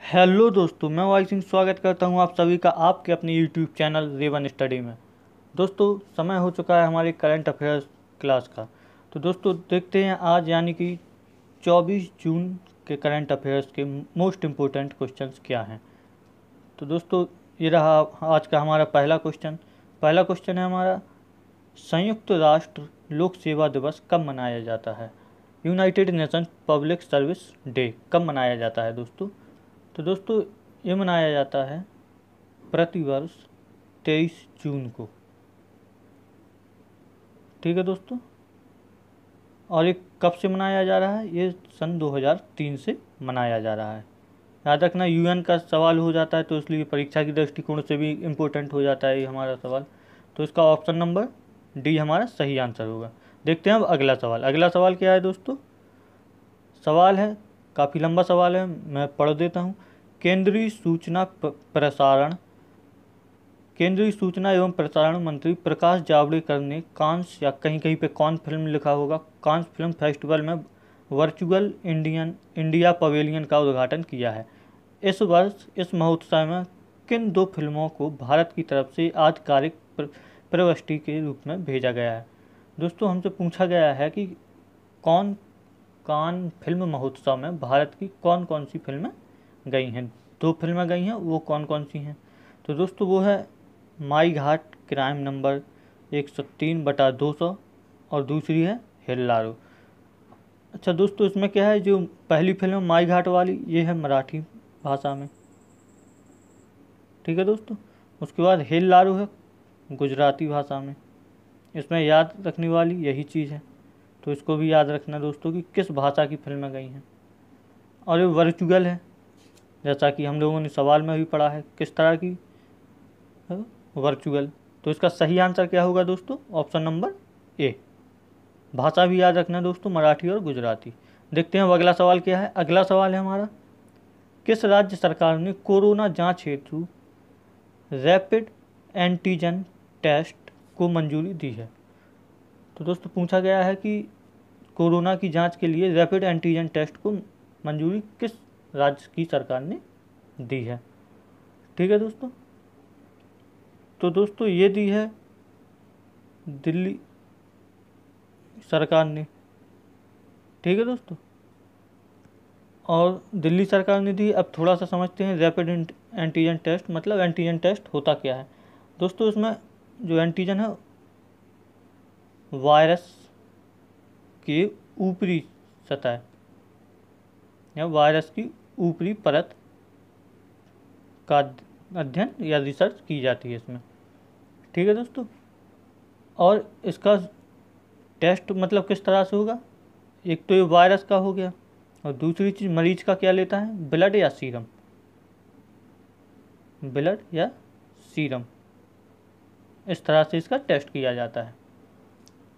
Hello दोस्तों, मैं Y Singh स्वागत करता हूं आप सभी का आपके अपने यूट्यूब चैनल रेवन स्टडी में। दोस्तों, समय हो चुका है हमारी करंट अफेयर्स क्लास का। तो दोस्तों देखते हैं आज यानी कि 24 जून के करंट अफेयर्स के मोस्ट इम्पोर्टेंट क्वेश्चंस क्या हैं। तो दोस्तों ये रहा आज का हमारा पहला क्वेश्चन। पहला क्वेश्चन है हमारा, संयुक्त राष्ट्र लोक सेवा दिवस कब मनाया जाता है? United Nations public service day कब मनाया जाता है दोस्तों? तो दोस्तों ये मनाया जाता है प्रतिवर्ष 23 जून को। ठीक है दोस्तों, और ये कब से मनाया जा रहा है? ये सन 2003 से मनाया जा रहा है। याद रखना, यूएन का सवाल हो जाता है तो इसलिए परीक्षा की दृष्टिकोण से भी इम्पोर्टेंट हो जाता है ये हमारा सवाल। तो इसका ऑप्शन नंबर डी हमारा सही आंसर होगा। देखते हैं अब अगला सवाल। अगला सवाल क्या है दोस्तों? सवाल है, काफ़ी लंबा सवाल है, मैं पढ़ देता हूँ। केंद्रीय सूचना प्रसारण केंद्रीय सूचना एवं प्रसारण मंत्री प्रकाश जावड़ेकर ने कांस या कहीं कहीं पे कौन फिल्म लिखा होगा, कांस फिल्म फेस्टिवल में वर्चुअल इंडिया पवेलियन का उद्घाटन किया है। इस वर्ष इस महोत्सव में किन दो फिल्मों को भारत की तरफ से आधिकारिक प्रविष्टि के रूप में भेजा गया है? दोस्तों हमसे पूछा गया है कि कौन कान फिल्म महोत्सव में भारत की कौन कौन सी फिल्में गई हैं। दो फिल्में गई हैं, वो कौन कौन सी हैं? तो दोस्तों वो है माई घाट क्राइम नंबर 103/200 और दूसरी है हेल्लारो। अच्छा दोस्तों, इसमें क्या है, जो पहली फिल्म माई घाट वाली ये है मराठी भाषा में। ठीक है दोस्तों, उसके बाद हेल्लारो है गुजराती भाषा में। इसमें याद रखने वाली यही चीज़ है, तो इसको भी याद रखना दोस्तों कि किस भाषा की फिल्में गई हैं। और ये वर्चुअल है, जैसा कि हम लोगों ने सवाल में भी पढ़ा है किस तरह की है वर्चुअल। तो इसका सही आंसर क्या होगा दोस्तों? Option number A. भाषा भी याद रखना दोस्तों, मराठी और गुजराती। देखते हैं अब अगला सवाल क्या है। अगला सवाल है हमारा, किस राज्य सरकार ने कोरोना जांच हेतु रैपिड एंटीजन टेस्ट को मंजूरी दी है? तो दोस्तों पूछा गया है कि कोरोना की जांच के लिए रैपिड एंटीजन टेस्ट को मंजूरी किस राज्य की सरकार ने दी है? ठीक है दोस्तों, तो दोस्तों ये दी है दिल्ली सरकार ने। ठीक है दोस्तों, और दिल्ली सरकार ने दी। अब थोड़ा सा समझते हैं रैपिड एंटीजन टेस्ट मतलब एंटीजन टेस्ट होता क्या है। दोस्तों इसमें जो एंटीजन है वायरस की ऊपरी सतह या वायरस की ऊपरी परत का अध्ययन या रिसर्च की जाती है इसमें। ठीक है दोस्तों, और इसका टेस्ट मतलब किस तरह से होगा? एक तो ये वायरस का हो गया, और दूसरी चीज़ मरीज का क्या लेता है, ब्लड या सीरम। ब्लड या सीरम, इस तरह से इसका टेस्ट किया जाता है।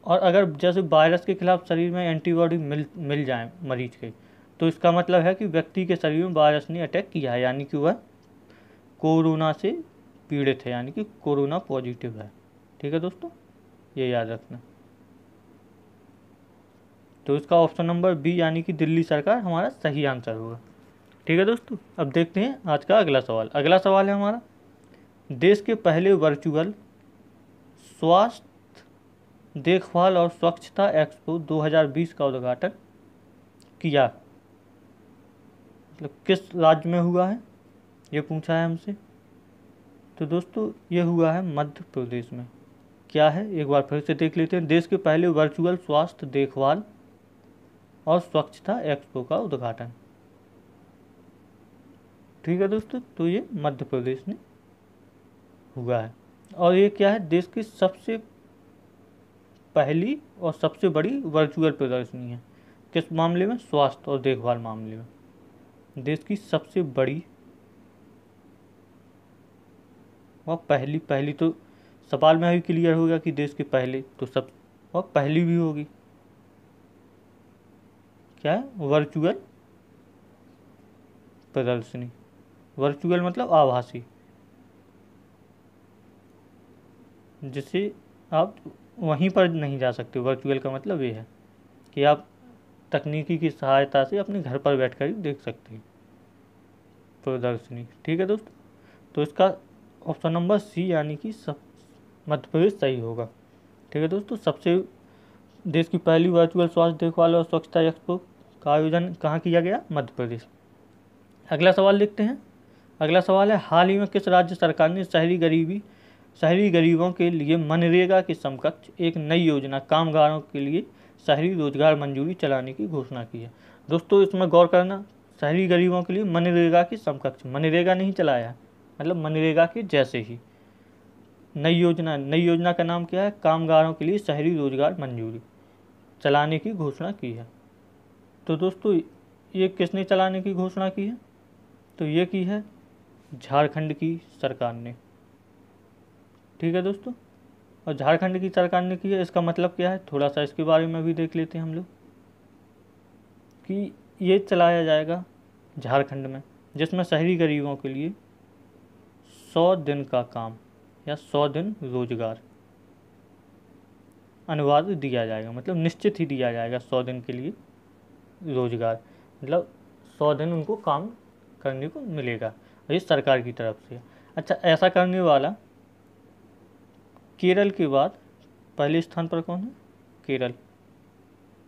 और अगर जैसे वायरस के खिलाफ शरीर में एंटीबॉडी मिल जाए मरीज के, तो इसका मतलब है कि व्यक्ति के शरीर में वायरस ने अटैक किया है, यानी कि वह कोरोना से पीड़ित है, यानी कि कोरोना पॉजिटिव है। ठीक है दोस्तों, ये याद रखना। तो इसका ऑप्शन नंबर बी यानी कि दिल्ली सरकार हमारा सही आंसर होगा। ठीक है दोस्तों, अब देखते हैं आज का अगला सवाल। अगला सवाल है हमारा, देश के पहले वर्चुअल स्वास्थ्य देखभाल और स्वच्छता एक्सपो 2020 का उद्घाटन किया मतलब किस राज्य में हुआ है, ये पूछा है हमसे। तो दोस्तों ये हुआ है मध्य प्रदेश में। क्या है, एक बार फिर से देख लेते हैं। देश के पहले वर्चुअल स्वास्थ्य देखभाल और स्वच्छता एक्सपो का उद्घाटन। ठीक है दोस्तों, तो ये मध्य प्रदेश में हुआ है। और ये क्या है, देश की सबसे पहली और सबसे बड़ी वर्चुअल प्रदर्शनी है। किस मामले में? स्वास्थ्य और देखभाल मामले में देश की सबसे बड़ी और पहली तो सवाल में भी क्लियर हो गया कि देश के पहले तो सब, और पहली भी होगी। क्या है? वर्चुअल प्रदर्शनी। वर्चुअल मतलब आभासी, जिसे आप वहीं पर नहीं जा सकते। वर्चुअल का मतलब ये है कि आप तकनीकी की सहायता से अपने घर पर बैठकर ही देख सकते हैं प्रदर्शनी। ठीक है दोस्तों, तो इसका ऑप्शन नंबर सी यानी कि सब मध्य प्रदेश सही होगा। ठीक है दोस्तों, सबसे देश की पहली वर्चुअल स्वास्थ्य देखभाल और स्वच्छता एक्सपो का आयोजन कहाँ किया गया? मध्य प्रदेश। अगला सवाल देखते हैं। अगला सवाल है, हाल ही में किस राज्य सरकार ने शहरी गरीबों के लिए मनरेगा के समकक्ष एक नई योजना कामगारों के लिए शहरी रोजगार मंजूरी चलाने की घोषणा की है? दोस्तों इसमें गौर करना, शहरी गरीबों के लिए मनरेगा के समकक्ष, मनरेगा नहीं चलाया, मतलब मनरेगा के जैसे ही नई योजना का नाम क्या है? कामगारों के लिए शहरी रोजगार मंजूरी चलाने की घोषणा की है। तो दोस्तों ये किसने चलाने की घोषणा की है? तो ये की है झारखंड की सरकार ने। ठीक है दोस्तों, और झारखंड की सरकार ने की है, इसका मतलब क्या है? थोड़ा सा इसके बारे में भी देख लेते हैं हम लोग कि ये चलाया जाएगा झारखंड में, जिसमें शहरी गरीबों के लिए 100 दिन का काम या 100 दिन रोजगार अनिवार्य दिया जाएगा, मतलब निश्चित ही दिया जाएगा 100 दिन के लिए रोजगार, मतलब 100 दिन उनको काम करने को मिलेगा, और ये सरकार की तरफ से। अच्छा, ऐसा करने वाला केरल के बाद पहले स्थान पर कौन है? केरल।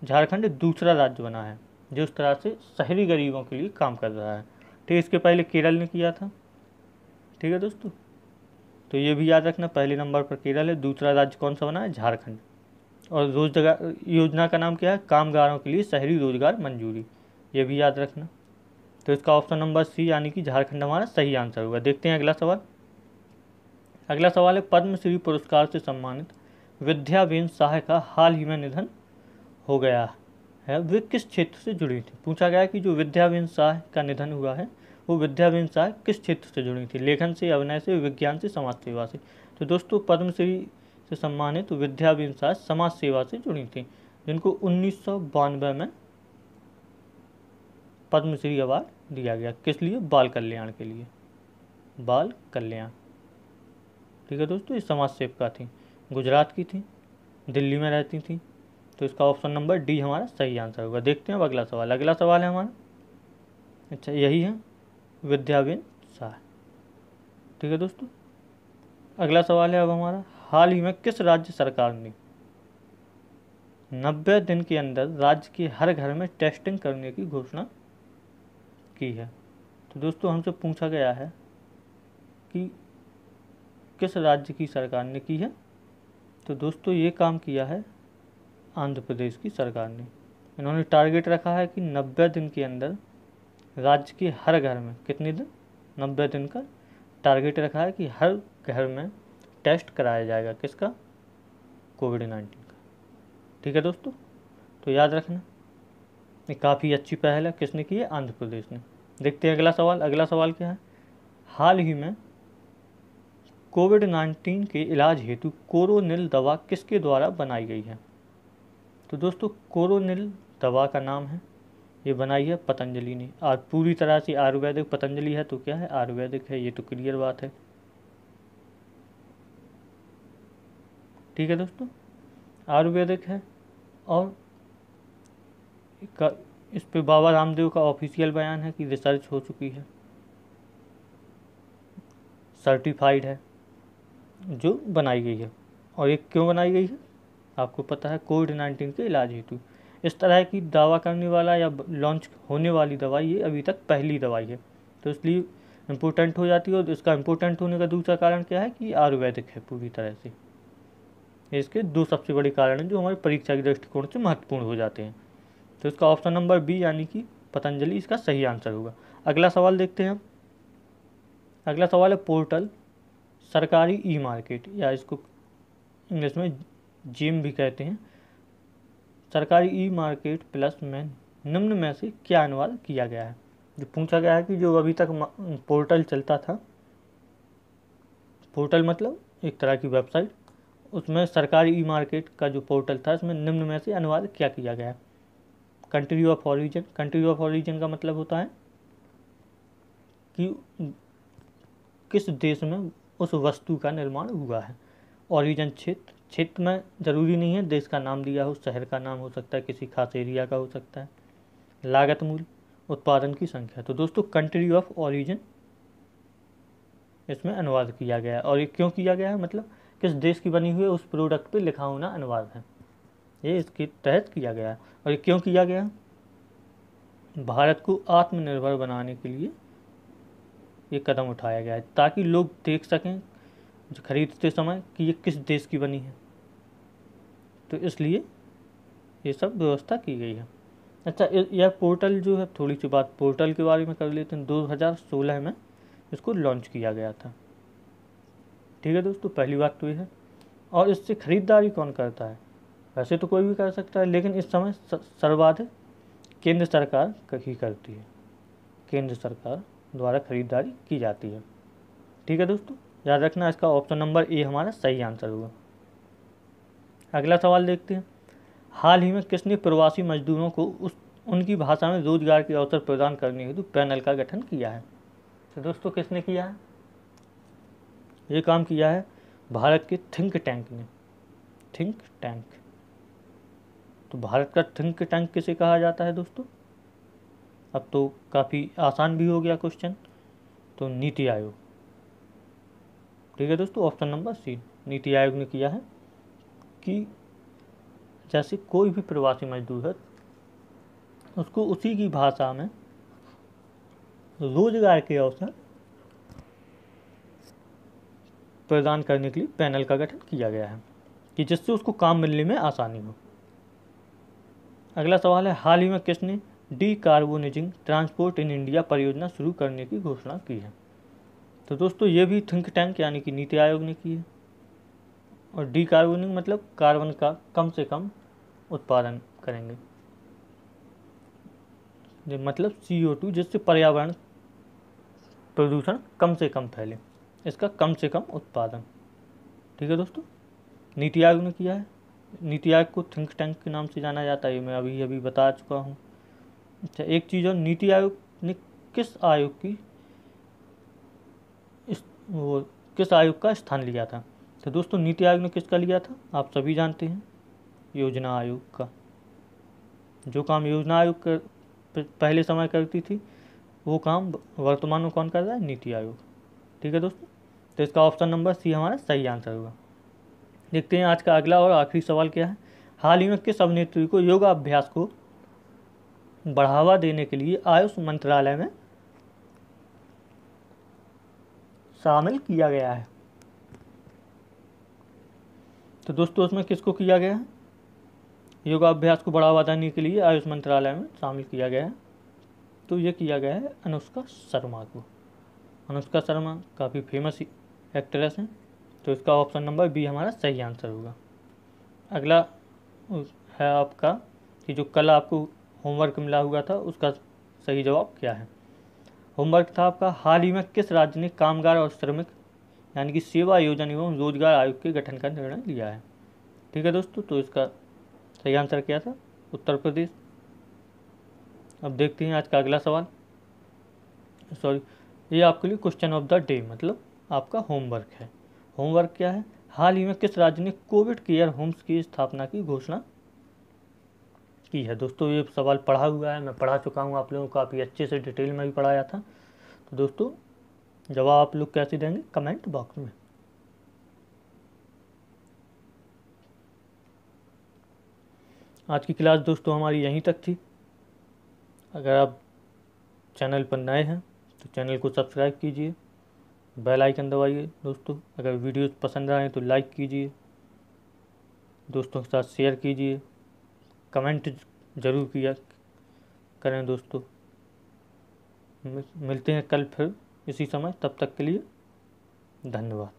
झारखंड दूसरा राज्य बना है जो इस तरह से शहरी गरीबों के लिए काम कर रहा है। ठीक है, इसके पहले केरल ने किया था। ठीक है दोस्तों, तो ये भी याद रखना, पहले नंबर पर केरल है, दूसरा राज्य कौन सा बना है? झारखंड। और रोजगार योजना का नाम क्या है? कामगारों के लिए शहरी रोजगार मंजूरी, ये भी याद रखना। तो इसका ऑप्शन नंबर सी यानी कि झारखंड हमारा सही आंसर होगा। देखते हैं अगला सवाल। अगला सवाल है, पद्मश्री पुरस्कार से सम्मानित विद्याबेन साह का हाल ही में निधन हो गया है, वे किस क्षेत्र से जुड़ी थी? पूछा गया कि जो विद्याबेन साह का निधन हुआ है वो विद्याबेन साह किस क्षेत्र से जुड़ी थी? लेखन से, अभिनय से, विज्ञान से, समाज सेवा से? तो दोस्तों पद्मश्री से सम्मानित विद्याबेन साह समाज सेवा से जुड़ी थी, जिनको 1992 में पद्मश्री अवार्ड दिया गया। किस लिए? बाल कल्याण के लिए, बाल कल्याण। ठीक है दोस्तों, ये समाज सेविका थी, गुजरात की थी, दिल्ली में रहती थी। तो इसका ऑप्शन नंबर डी हमारा सही आंसर होगा। देखते हैं अब अगला सवाल। अगला सवाल है हमारा, अच्छा यही है, विद्याबेन साह। ठीक है दोस्तों, अगला सवाल है अब हमारा, हाल ही में किस राज्य सरकार ने 90 दिन के अंदर राज्य के हर घर में टेस्टिंग करने की घोषणा की है? तो दोस्तों हमसे पूछा गया है कि किस राज्य की सरकार ने की है? तो दोस्तों ये काम किया है आंध्र प्रदेश की सरकार ने। इन्होंने टारगेट रखा है कि 90 दिन के अंदर राज्य के हर घर में, कितने दिन? 90 दिन का टारगेट रखा है कि हर घर में टेस्ट कराया जाएगा। किसका? कोविड-19 का। ठीक है दोस्तों, तो याद रखना ये काफ़ी अच्छी पहल है। किसने की है? आंध्र प्रदेश ने। देखते हैं अगला सवाल। अगला सवाल क्या है, हाल ही में कोविड-19 के इलाज हेतु कोरोनिल दवा किसके द्वारा बनाई गई है? तो दोस्तों कोरोनिल दवा का नाम है, ये बनाई है पतंजलि ने। और पूरी तरह से आयुर्वेदिक, पतंजलि है तो क्या है? आयुर्वेदिक है, ये तो क्लियर बात है। ठीक है दोस्तों, आयुर्वेदिक है, और इस पे बाबा रामदेव का ऑफिशियल बयान है कि रिसर्च हो चुकी है, सर्टिफाइड है, जो बनाई गई है। और ये क्यों बनाई गई है? आपको पता है, कोविड-19 के इलाज हेतु। इस तरह की दावा करने वाला या लॉन्च होने वाली दवाई ये अभी तक पहली दवाई है, तो इसलिए इम्पोर्टेंट हो जाती है। और इसका इम्पोर्टेंट होने का दूसरा कारण क्या है कि आयुर्वेदिक है पूरी तरह से। इसके दो सबसे बड़े कारण हैं जो हमारी परीक्षा के दृष्टिकोण से महत्वपूर्ण हो जाते हैं। तो इसका ऑप्शन नंबर बी यानी कि पतंजलि इसका सही आंसर होगा। अगला सवाल देखते हैं हम। अगला सवाल है, पोर्टल सरकारी ई मार्केट, या इसको इंग्लिश में जेम भी कहते हैं, सरकारी ई मार्केट प्लस में निम्न में से क्या अनुवाद किया गया है? जो पूछा गया है कि जो अभी तक पोर्टल चलता था, पोर्टल मतलब एक तरह की वेबसाइट, उसमें सरकारी ई मार्केट का जो पोर्टल था इसमें निम्न में से अनुवाद क्या किया गया है? Country of origin. Country of origin का मतलब होता है कि किस देश में उस वस्तु का निर्माण हुआ है। ऑरिजिन क्षेत्र, क्षेत्र में जरूरी नहीं है देश का नाम दिया हो, शहर का नाम हो सकता है, किसी खास एरिया का हो सकता है। लागत मूल्य, उत्पादन की संख्या। तो दोस्तों कंट्री ऑफ ऑरिजिन इसमें अनुवाद किया गया है। और ये क्यों किया गया है, मतलब किस देश की बनी हुई है उस प्रोडक्ट पे लिखा होना अनिवार्य है, ये इसके तहत किया गया है। और ये क्यों किया गया है, भारत को आत्मनिर्भर बनाने के लिए ये कदम उठाया गया है, ताकि लोग देख सकें जो खरीदते समय कि ये किस देश की बनी है, तो इसलिए ये सब व्यवस्था की गई है। अच्छा, यह पोर्टल जो है, थोड़ी सी बात पोर्टल के बारे में कर लेते हैं। 2016 में इसको लॉन्च किया गया था। ठीक है दोस्तों, पहली बात तो ये है। और इससे खरीदारी कौन करता है, वैसे तो कोई भी कर सकता है, लेकिन इस समय सर्वाधिक केंद्र सरकार ही करती है, केंद्र सरकार द्वारा खरीदारी की जाती है। ठीक है दोस्तों, याद रखना इसका ऑप्शन नंबर ए हमारा सही आंसर होगा। अगला सवाल देखते हैं। हाल ही में किसने प्रवासी मजदूरों को उनकी भाषा में रोजगार के अवसर प्रदान करने हेतु पैनल का गठन किया है? तो दोस्तों किसने किया है, ये काम किया है भारत के थिंक टैंक ने। थिंक टैंक, तो भारत का थिंक टैंक किसे कहा जाता है दोस्तों? अब तो काफ़ी आसान भी हो गया क्वेश्चन, तो नीति आयोग। ठीक है दोस्तों, option number C, NITI Aayog ने किया है कि जैसे कोई भी प्रवासी मजदूर है उसको उसी की भाषा में रोजगार के अवसर प्रदान करने के लिए पैनल का गठन किया गया है कि जिससे उसको काम मिलने में आसानी हो। अगला सवाल है, हाल ही में किसने डीकार्बोनाइजिंग ट्रांसपोर्ट इन इंडिया परियोजना शुरू करने की घोषणा की है? तो दोस्तों ये भी थिंक टैंक यानी कि नीति आयोग ने की है। और डीकार्बोनिंग मतलब कार्बन का कम से कम उत्पादन करेंगे, मतलब CO2, जिससे पर्यावरण प्रदूषण कम से कम फैले, इसका कम से कम उत्पादन। ठीक है दोस्तों, नीति आयोग ने किया है। नीति आयोग को थिंक टैंक के नाम से जाना जाता है, ये मैं अभी अभी बता चुका हूँ। अच्छा, एक चीज़ और, नीति आयोग ने किस आयोग का स्थान लिया था? तो दोस्तों नीति आयोग ने किसका लिया था, आप सभी जानते हैं, योजना आयोग का। जो काम योजना आयोग पहले समय करती थी, वो काम वर्तमान में कौन कर रहा है, नीति आयोग। ठीक है दोस्तों, तो इसका ऑप्शन नंबर सी हमारा सही आंसर होगा। देखते हैं आज का अगला और आखिरी सवाल क्या है। हाल ही में किस अभिनेत्री को योगाभ्यास को बढ़ावा देने के लिए आयुष मंत्रालय में शामिल किया गया है? तो दोस्तों उसमें किसको किया गया है, योगाभ्यास को बढ़ावा देने के लिए आयुष मंत्रालय में शामिल किया गया है? तो ये किया गया है अनुष्का शर्मा को। अनुष्का शर्मा काफ़ी फेमस एक्ट्रेस हैं, तो इसका ऑप्शन नंबर बी हमारा सही आंसर होगा। अगला है आपका कि जो कल आपको होमवर्क मिला हुआ था उसका सही जवाब क्या है। होमवर्क था आपका, हाल ही में किस राज्य ने कामगार और श्रमिक यानी कि सेवा योजना एवं रोजगार आयोग के गठन का निर्णय लिया है? ठीक है दोस्तों, तो इसका सही आंसर क्या था, उत्तर प्रदेश। अब देखते हैं आज का अगला सवाल। सॉरी, ये आपके लिए क्वेश्चन ऑफ द डे, मतलब आपका होमवर्क है। होमवर्क क्या है, हाल ही में किस राज्य ने कोविड केयर होम्स की स्थापना की घोषणा की है? दोस्तों ये सवाल पढ़ा हुआ है, मैं पढ़ा चुका हूँ, आप लोगों को काफ़ी अच्छे से डिटेल में भी पढ़ाया था। तो दोस्तों जवाब आप लोग कैसे देंगे, कमेंट बॉक्स में। आज की क्लास दोस्तों हमारी यहीं तक थी। अगर आप चैनल पर नए हैं तो चैनल को सब्सक्राइब कीजिए, बेल आइकन दबाइए दोस्तों। अगर वीडियोस पसंद आए तो लाइक कीजिए, दोस्तों के साथ शेयर कीजिए, कमेंट ज़रूर किया करें दोस्तों। मिलते हैं कल फिर इसी समय, तब तक के लिए धन्यवाद।